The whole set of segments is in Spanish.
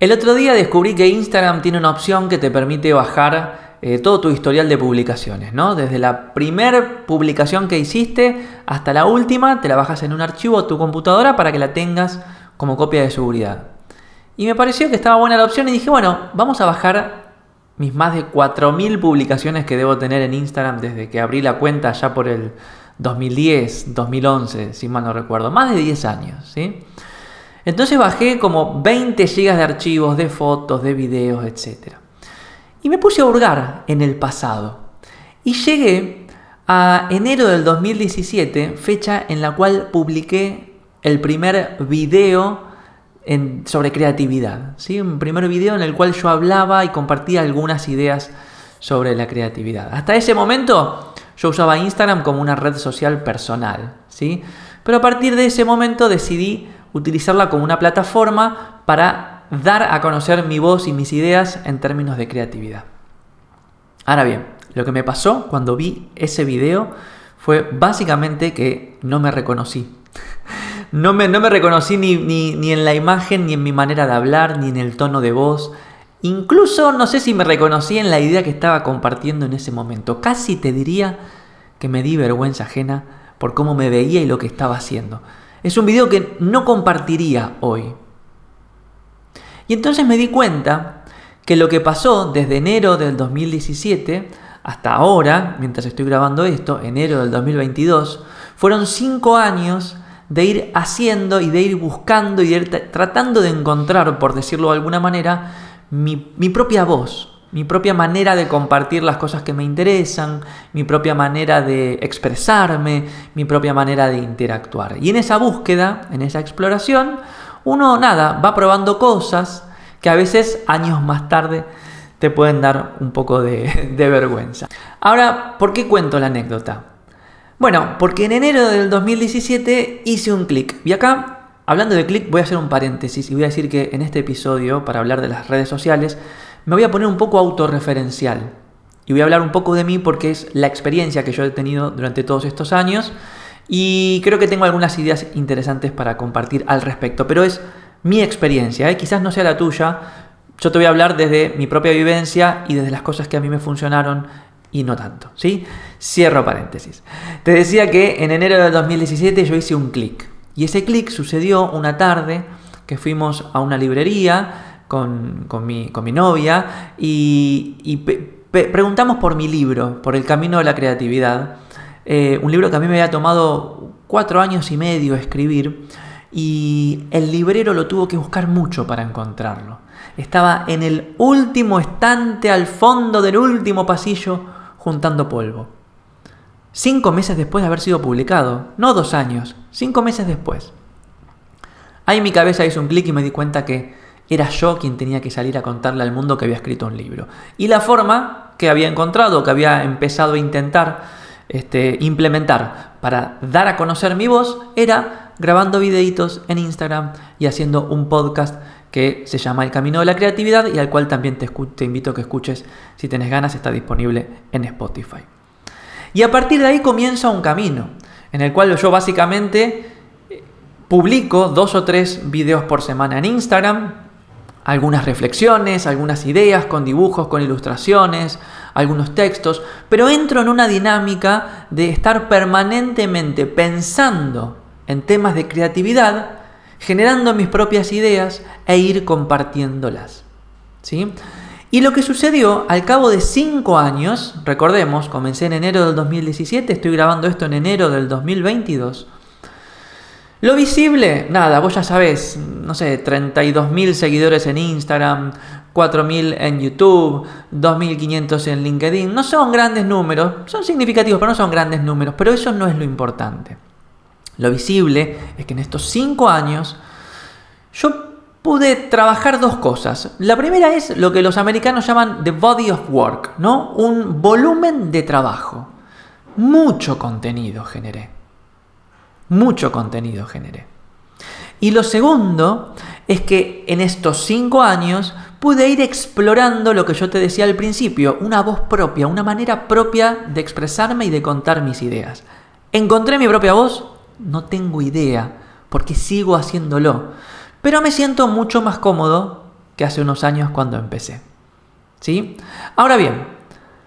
El otro día descubrí que Instagram tiene una opción que te permite bajar todo tu historial de publicaciones, ¿no? Desde la primer publicación que hiciste hasta la última, te la bajas en un archivo a tu computadora para que la tengas como copia de seguridad. Y me pareció que estaba buena la opción y dije, bueno, vamos a bajar mis más de 4.000 publicaciones que debo tener en Instagram desde que abrí la cuenta ya por el 2010, 2011, si mal no recuerdo, más de 10 años, ¿sí? Entonces bajé como 20 GB de archivos, de fotos, de videos, etc. Y me puse a hurgar en el pasado. Y llegué a enero del 2017, fecha en la cual publiqué el primer video sobre creatividad, ¿sí? Un primer video en el cual yo hablaba y compartía algunas ideas sobre la creatividad. Hasta ese momento yo usaba Instagram como una red social personal, ¿sí? Pero a partir de ese momento decidí utilizarla como una plataforma para dar a conocer mi voz y mis ideas en términos de creatividad. Ahora bien, lo que me pasó cuando vi ese video fue básicamente que no me reconocí. No me reconocí ni en la imagen, ni en mi manera de hablar, ni en el tono de voz. Incluso no sé si me reconocí en la idea que estaba compartiendo en ese momento. Casi te diría que me di vergüenza ajena por cómo me veía y lo que estaba haciendo. Es un video que no compartiría hoy. Y entonces me di cuenta que lo que pasó desde enero del 2017 hasta ahora, mientras estoy grabando esto, enero del 2022, fueron 5 años de ir haciendo y de ir buscando y de ir tratando de encontrar, por decirlo de alguna manera, mi propia voz. Mi propia manera de compartir las cosas que me interesan, mi propia manera de expresarme, mi propia manera de interactuar. Y en esa búsqueda, en esa exploración, uno va probando cosas que a veces años más tarde te pueden dar un poco de vergüenza. Ahora, ¿por qué cuento la anécdota? Bueno, porque en enero del 2017 hice un clic. Y acá, hablando de clic, voy a hacer un paréntesis y voy a decir que en este episodio, para hablar de las redes sociales, me voy a poner un poco autorreferencial y voy a hablar un poco de mí porque es la experiencia que yo he tenido durante todos estos años y creo que tengo algunas ideas interesantes para compartir al respecto, pero es mi experiencia, quizás no sea la tuya. Yo te voy a hablar desde mi propia vivencia y desde las cosas que a mí me funcionaron y no tanto, ¿sí? Cierro paréntesis. Te decía que en enero del 2017 yo hice un clic y ese clic sucedió una tarde que fuimos a una librería con mi novia y preguntamos por mi libro, por El Camino de la Creatividad, un libro que a mí me había tomado 4 años y medio escribir y el librero lo tuvo que buscar mucho para encontrarlo. Estaba en el último estante al fondo del último pasillo juntando polvo. 5 meses después de haber sido publicado, no 2 años, 5 meses después. Ahí mi cabeza hizo un clic y me di cuenta que era yo quien tenía que salir a contarle al mundo que había escrito un libro. Y la forma que había encontrado, que había empezado a intentar implementar para dar a conocer mi voz, era grabando videitos en Instagram y haciendo un podcast que se llama El Camino de la Creatividad y al cual también te invito a que escuches si tenés ganas, está disponible en Spotify. Y a partir de ahí comienza un camino en el cual yo básicamente publico 2 o 3 videos por semana en Instagram, algunas reflexiones, algunas ideas con dibujos, con ilustraciones, algunos textos, pero entro en una dinámica de estar permanentemente pensando en temas de creatividad, generando mis propias ideas e ir compartiéndolas, ¿sí? Y lo que sucedió al cabo de 5 años, recordemos, comencé en enero del 2017, estoy grabando esto en enero del 2022, lo visible, nada, vos ya sabés, no sé, 32.000 seguidores en Instagram, 4.000 en YouTube, 2.500 en LinkedIn. No son grandes números, son significativos, pero no son grandes números. Pero eso no es lo importante. Lo visible es que en estos 5 años yo pude trabajar 2 cosas. La primera es lo que los americanos llaman the body of work, ¿no? Un volumen de trabajo. Mucho contenido generé. Y lo segundo es que en estos 5 años pude ir explorando lo que yo te decía al principio, una voz propia, una manera propia de expresarme y de contar mis ideas. ¿Encontré mi propia voz? No tengo idea, porque sigo haciéndolo. Pero me siento mucho más cómodo que hace unos años cuando empecé. ¿Sí? Ahora bien,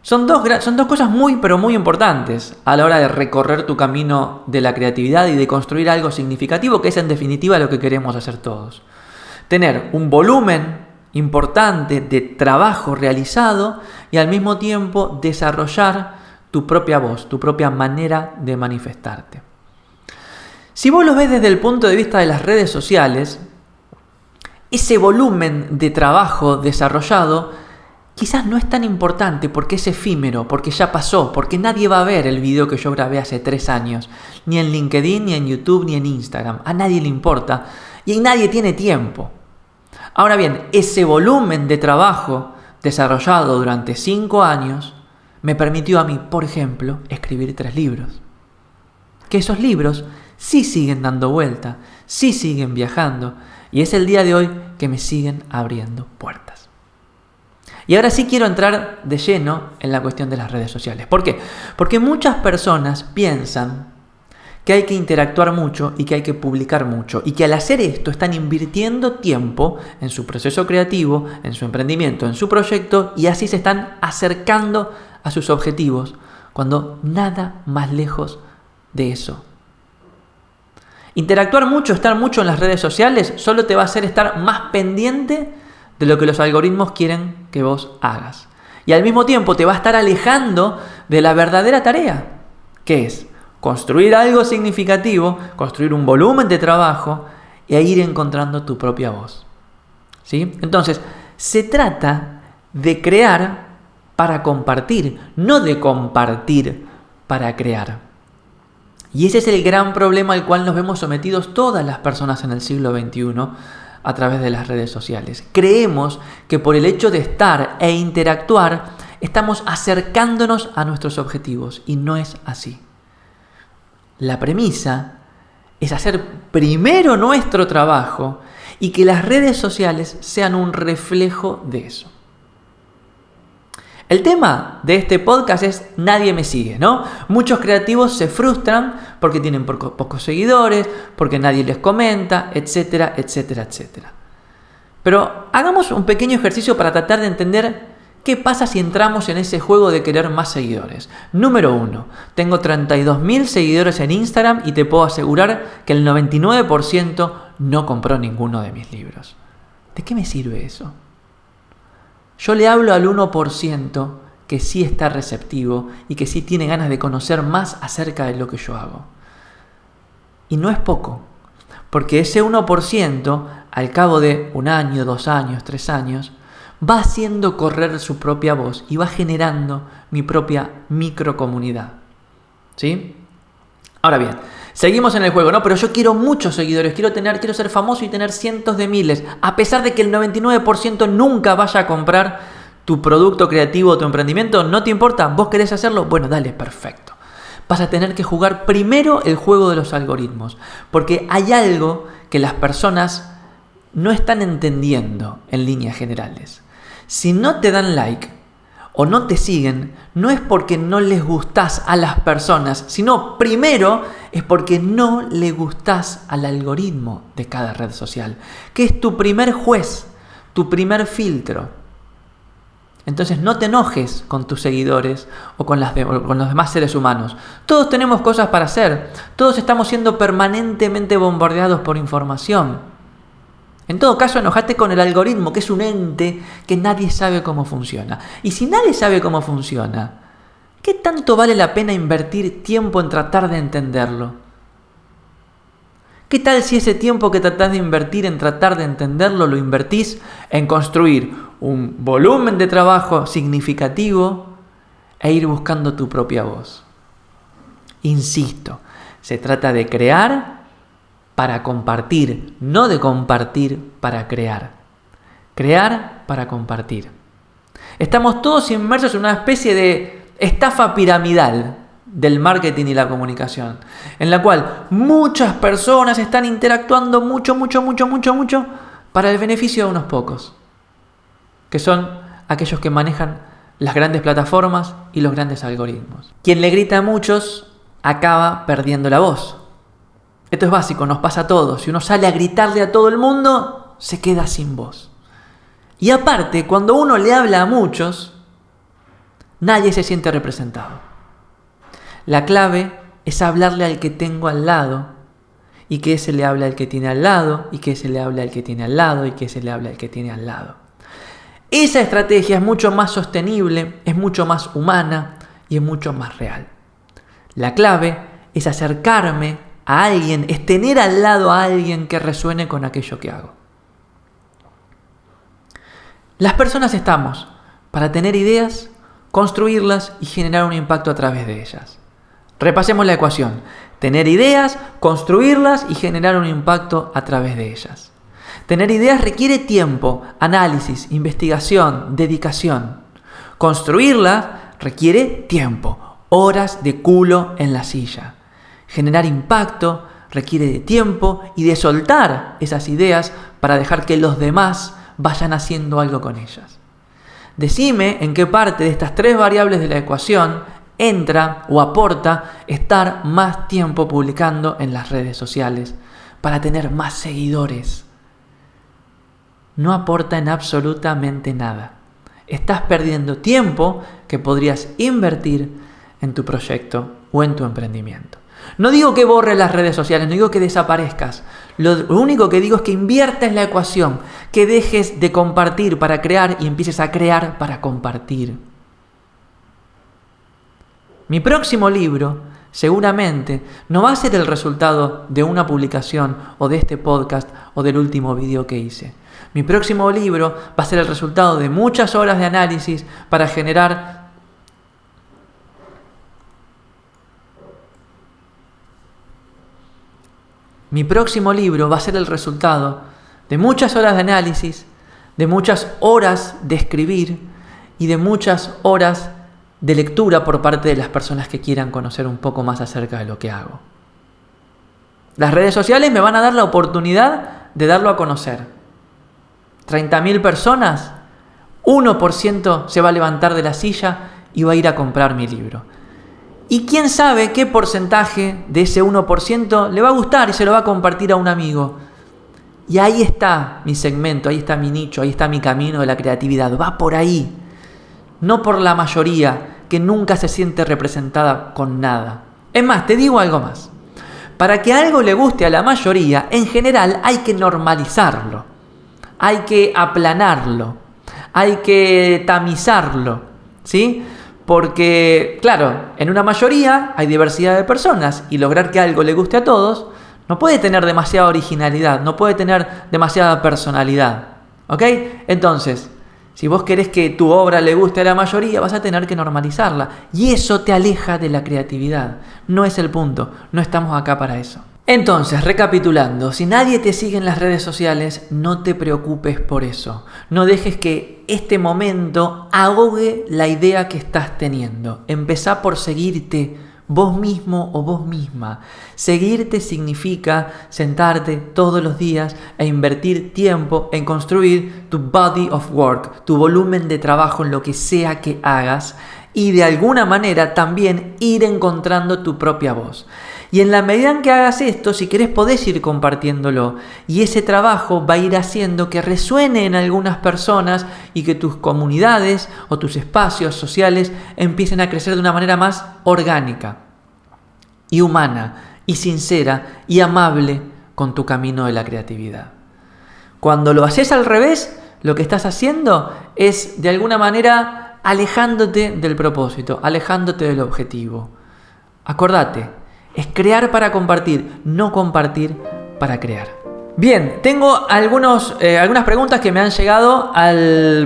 son dos cosas muy, pero muy importantes a la hora de recorrer tu camino de la creatividad y de construir algo significativo, que es en definitiva lo que queremos hacer todos. Tener un volumen importante de trabajo realizado y al mismo tiempo desarrollar tu propia voz, tu propia manera de manifestarte. Si vos lo ves desde el punto de vista de las redes sociales, ese volumen de trabajo desarrollado quizás no es tan importante porque es efímero, porque ya pasó, porque nadie va a ver el video que yo grabé hace 3 años, ni en LinkedIn, ni en YouTube, ni en Instagram. A nadie le importa y nadie tiene tiempo. Ahora bien, ese volumen de trabajo desarrollado durante 5 años me permitió a mí, por ejemplo, escribir 3 libros. Que esos libros sí siguen dando vuelta, sí siguen viajando y es el día de hoy que me siguen abriendo puertas. Y ahora sí quiero entrar de lleno en la cuestión de las redes sociales. ¿Por qué? Porque muchas personas piensan que hay que interactuar mucho y que hay que publicar mucho y que al hacer esto están invirtiendo tiempo en su proceso creativo, en su emprendimiento, en su proyecto y así se están acercando a sus objetivos cuando nada más lejos de eso. Interactuar mucho, estar mucho en las redes sociales solo te va a hacer estar más pendiente de lo que los algoritmos quieren que vos hagas. Y al mismo tiempo te va a estar alejando de la verdadera tarea, que es construir algo significativo, construir un volumen de trabajo e ir encontrando tu propia voz. ¿Sí? Entonces, se trata de crear para compartir, no de compartir para crear. Y ese es el gran problema al cual nos vemos sometidos todas las personas en el siglo XXI a través de las redes sociales. Creemos que por el hecho de estar e interactuar, estamos acercándonos a nuestros objetivos y no es así. La premisa es hacer primero nuestro trabajo y que las redes sociales sean un reflejo de eso. El tema de este podcast es nadie me sigue, ¿no? Muchos creativos se frustran porque tienen pocos seguidores, porque nadie les comenta, etcétera, etcétera, etcétera. Pero hagamos un pequeño ejercicio para tratar de entender qué pasa si entramos en ese juego de querer más seguidores. Número 1, tengo 32.000 seguidores en Instagram y te puedo asegurar que el 99% no compró ninguno de mis libros. ¿De qué me sirve eso? Yo le hablo al 1% que sí está receptivo y que sí tiene ganas de conocer más acerca de lo que yo hago. Y no es poco, porque ese 1%, al cabo de 1 año, 2 años, 3 años, va haciendo correr su propia voz y va generando mi propia microcomunidad. ¿Sí? Ahora bien, seguimos en el juego, ¿no? Pero yo quiero muchos seguidores, quiero ser famoso y tener cientos de miles, a pesar de que el 99% nunca vaya a comprar tu producto creativo o tu emprendimiento. ¿No te importa? ¿Vos querés hacerlo? Bueno, dale, perfecto. Vas a tener que jugar primero el juego de los algoritmos, porque hay algo que las personas no están entendiendo en líneas generales. Si no te dan like o no te siguen, no es porque no les gustás a las personas, sino primero es porque no le gustás al algoritmo de cada red social, que es tu primer juez, tu primer filtro. Entonces no te enojes con tus seguidores o con los demás seres humanos. Todos tenemos cosas para hacer, todos estamos siendo permanentemente bombardeados por información. En todo caso, enojate con el algoritmo, que es un ente que nadie sabe cómo funciona. Y si nadie sabe cómo funciona, ¿qué tanto vale la pena invertir tiempo en tratar de entenderlo? ¿Qué tal si ese tiempo que tratás de invertir en tratar de entenderlo lo invertís en construir un volumen de trabajo significativo e ir buscando tu propia voz? Insisto, se trata de crear para compartir, no de compartir para crear. Crear para compartir. Estamos todos inmersos en una especie de estafa piramidal del marketing y la comunicación, en la cual muchas personas están interactuando mucho para el beneficio de unos pocos, que son aquellos que manejan las grandes plataformas y los grandes algoritmos. Quien le grita a muchos acaba perdiendo la voz. Esto es básico, nos pasa a todos. Si uno sale a gritarle a todo el mundo, se queda sin voz. Y aparte, cuando uno le habla a muchos, nadie se siente representado. La clave es hablarle al que tengo al lado, y que ese le habla al que tiene al lado, y que ese le habla al que tiene al lado, y que ese le habla al que tiene al lado. Esa estrategia es mucho más sostenible, es mucho más humana y es mucho más real. La clave es acercarme a alguien, es tener al lado a alguien que resuene con aquello que hago. Las personas estamos para tener ideas, construirlas y generar un impacto a través de ellas. Repasemos la ecuación. Tener ideas, construirlas y generar un impacto a través de ellas. Tener ideas requiere tiempo, análisis, investigación, dedicación. Construirlas requiere tiempo, horas de culo en la silla. Generar impacto requiere de tiempo y de soltar esas ideas para dejar que los demás vayan haciendo algo con ellas. Decime en qué parte de estas 3 variables de la ecuación entra o aporta estar más tiempo publicando en las redes sociales para tener más seguidores. No aporta en absolutamente nada. Estás perdiendo tiempo que podrías invertir en tu proyecto o en tu emprendimiento. No digo que borres las redes sociales, no digo que desaparezcas. Lo único que digo es que inviertas la ecuación, que dejes de compartir para crear y empieces a crear para compartir. Mi próximo libro seguramente no va a ser el resultado de una publicación o de este podcast o del último video que hice. Mi próximo libro va a ser el resultado de muchas horas de análisis para generar Mi próximo libro va a ser el resultado de muchas horas de análisis, de muchas horas de escribir y de muchas horas de lectura por parte de las personas que quieran conocer un poco más acerca de lo que hago. Las redes sociales me van a dar la oportunidad de darlo a conocer. 30.000 personas, 1% se va a levantar de la silla y va a ir a comprar mi libro. Y quién sabe qué porcentaje de ese 1% le va a gustar y se lo va a compartir a un amigo. Y ahí está mi segmento, ahí está mi nicho, ahí está mi camino de la creatividad. Va por ahí. No por la mayoría que nunca se siente representada con nada. Es más, te digo algo más. Para que algo le guste a la mayoría, en general hay que normalizarlo. Hay que aplanarlo. Hay que tamizarlo. ¿Sí? Porque, claro, en una mayoría hay diversidad de personas y lograr que algo le guste a todos no puede tener demasiada originalidad, no puede tener demasiada personalidad. ¿Ok? Entonces, si vos querés que tu obra le guste a la mayoría, vas a tener que normalizarla. Y eso te aleja de la creatividad. No es el punto. No estamos acá para eso. Entonces, recapitulando, si nadie te sigue en las redes sociales, no te preocupes por eso. No dejes que este momento ahogue la idea que estás teniendo. Empezá por seguirte vos mismo o vos misma. Seguirte significa sentarte todos los días e invertir tiempo en construir tu body of work, tu volumen de trabajo en lo que sea que hagas y de alguna manera también ir encontrando tu propia voz. Y en la medida en que hagas esto, si querés podés ir compartiéndolo y ese trabajo va a ir haciendo que resuene en algunas personas y que tus comunidades o tus espacios sociales empiecen a crecer de una manera más orgánica y humana y sincera y amable con tu camino de la creatividad. Cuando lo haces al revés, lo que estás haciendo es de alguna manera alejándote del propósito, alejándote del objetivo. Acordate. Es crear para compartir, no compartir para crear. Bien, tengo algunas preguntas que me han llegado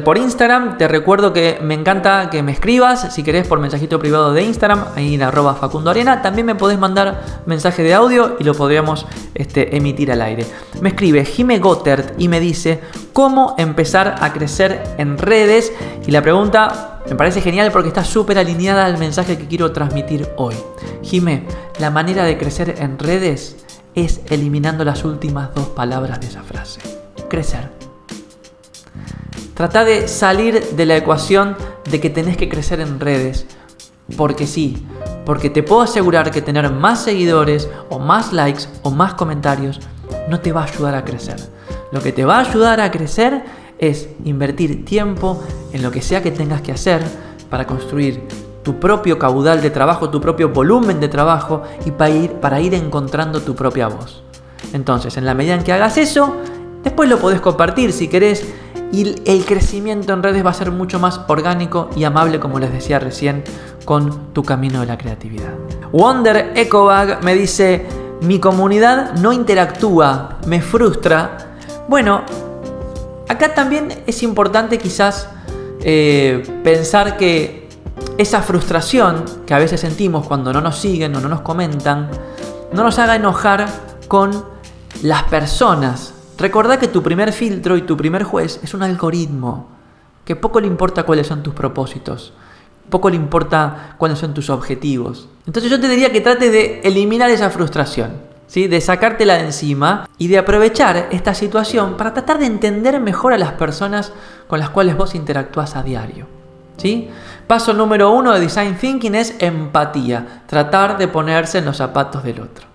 por Instagram. Te recuerdo que me encanta que me escribas, si querés, por mensajito privado de Instagram, ahí en @FacundoArena. También me podés mandar mensaje de audio y lo podríamos emitir al aire. Me escribe Jime Gottert y me dice, ¿cómo empezar a crecer en redes? Y la pregunta me parece genial porque está súper alineada al mensaje que quiero transmitir hoy. Jime, la manera de crecer en redes es eliminando las últimas 2 palabras de esa frase. Crecer. Trata de salir de la ecuación de que tenés que crecer en redes. Porque sí, porque te puedo asegurar que tener más seguidores o más likes o más comentarios no te va a ayudar a crecer. Lo que te va a ayudar a crecer es invertir tiempo en lo que sea que tengas que hacer para construir tu propio caudal de trabajo, tu propio volumen de trabajo y para ir encontrando tu propia voz. Entonces, en la medida en que hagas eso, después lo podés compartir si querés y el crecimiento en redes va a ser mucho más orgánico y amable, como les decía recién, con tu camino de la creatividad. Wonder Ecobag me dice: mi comunidad no interactúa, me frustra. Bueno, acá también es importante quizás pensar que esa frustración que a veces sentimos cuando no nos siguen o no nos comentan, no nos haga enojar con las personas. Recordá que tu primer filtro y tu primer juez es un algoritmo, que poco le importa cuáles son tus propósitos, poco le importa cuáles son tus objetivos. Entonces yo te diría que trates de eliminar esa frustración, ¿sí? De sacártela de encima y de aprovechar esta situación para tratar de entender mejor a las personas con las cuales vos interactúas a diario, ¿sí? Paso número 1 de Design Thinking es empatía, tratar de ponerse en los zapatos del otro.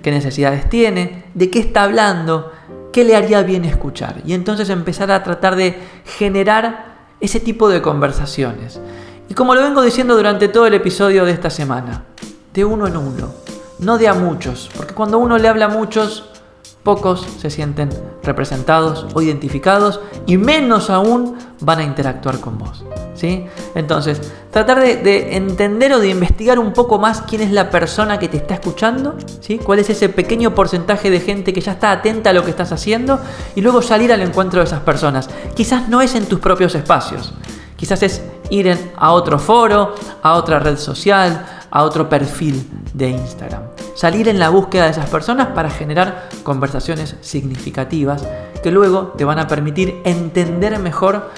¿Qué necesidades tiene? ¿De qué está hablando? ¿Qué le haría bien escuchar? Y entonces empezar a tratar de generar ese tipo de conversaciones. Y como lo vengo diciendo durante todo el episodio de esta semana, de uno en uno, no de a muchos, porque cuando uno le habla a muchos, pocos se sienten representados o identificados y menos aún van a interactuar con vos, ¿sí? Entonces, tratar de entender o de investigar un poco más quién es la persona que te está escuchando, ¿sí? Cuál es ese pequeño porcentaje de gente que ya está atenta a lo que estás haciendo y luego salir al encuentro de esas personas. Quizás no es en tus propios espacios, quizás es ir a otro foro, a otra red social, a otro perfil de Instagram. Salir en la búsqueda de esas personas para generar conversaciones significativas que luego te van a permitir entender mejor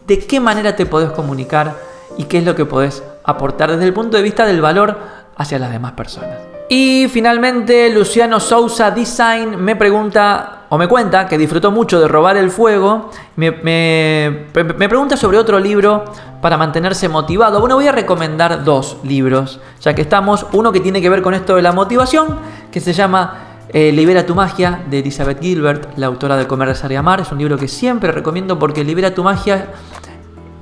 de qué manera te podés comunicar y qué es lo que podés aportar desde el punto de vista del valor hacia las demás personas. Y finalmente Luciano Sousa Design me pregunta o me cuenta que disfrutó mucho de Robar el Fuego. Me pregunta sobre otro libro para mantenerse motivado. Bueno, voy a recomendar 2 libros, ya que estamos. Uno que tiene que ver con esto de la motivación, que se llama Libera tu magia, de Elizabeth Gilbert, la autora de Comer, Rezar y Amar. Es un libro que siempre recomiendo porque Libera tu magia,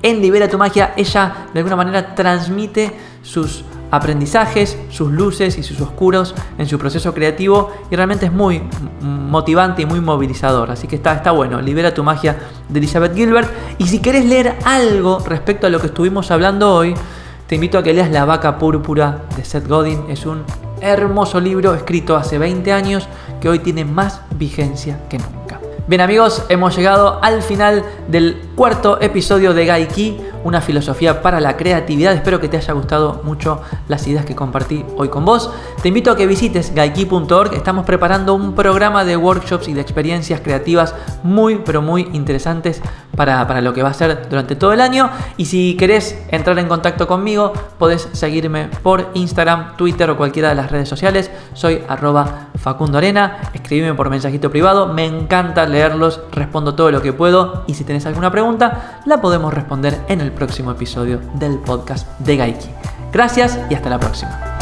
ella de alguna manera transmite sus aprendizajes, sus luces y sus oscuros en su proceso creativo y realmente es muy motivante y muy movilizador, así que está bueno. Libera tu magia, de Elizabeth Gilbert. Y si querés leer algo respecto a lo que estuvimos hablando hoy, te invito a que leas La vaca púrpura, de Seth Godin. Es un hermoso libro escrito hace 20 años que hoy tiene más vigencia que nunca. Bien amigos, hemos llegado al final del 4º episodio de Gaiky, una filosofía para la creatividad. Espero que te haya gustado mucho las ideas que compartí hoy con vos. Te invito a que visites gaiky.org. Estamos preparando un programa de workshops y de experiencias creativas muy, pero muy interesantes para lo que va a ser durante todo el año. Y si querés entrar en contacto conmigo, podés seguirme por Instagram, Twitter o cualquiera de las redes sociales. Soy @FacundoArena. Escribime por mensajito privado. Me encanta leerlos, respondo todo lo que puedo. Y si tenés alguna pregunta, la podemos responder en el próximo episodio del podcast de Gaiky. Gracias y hasta la próxima.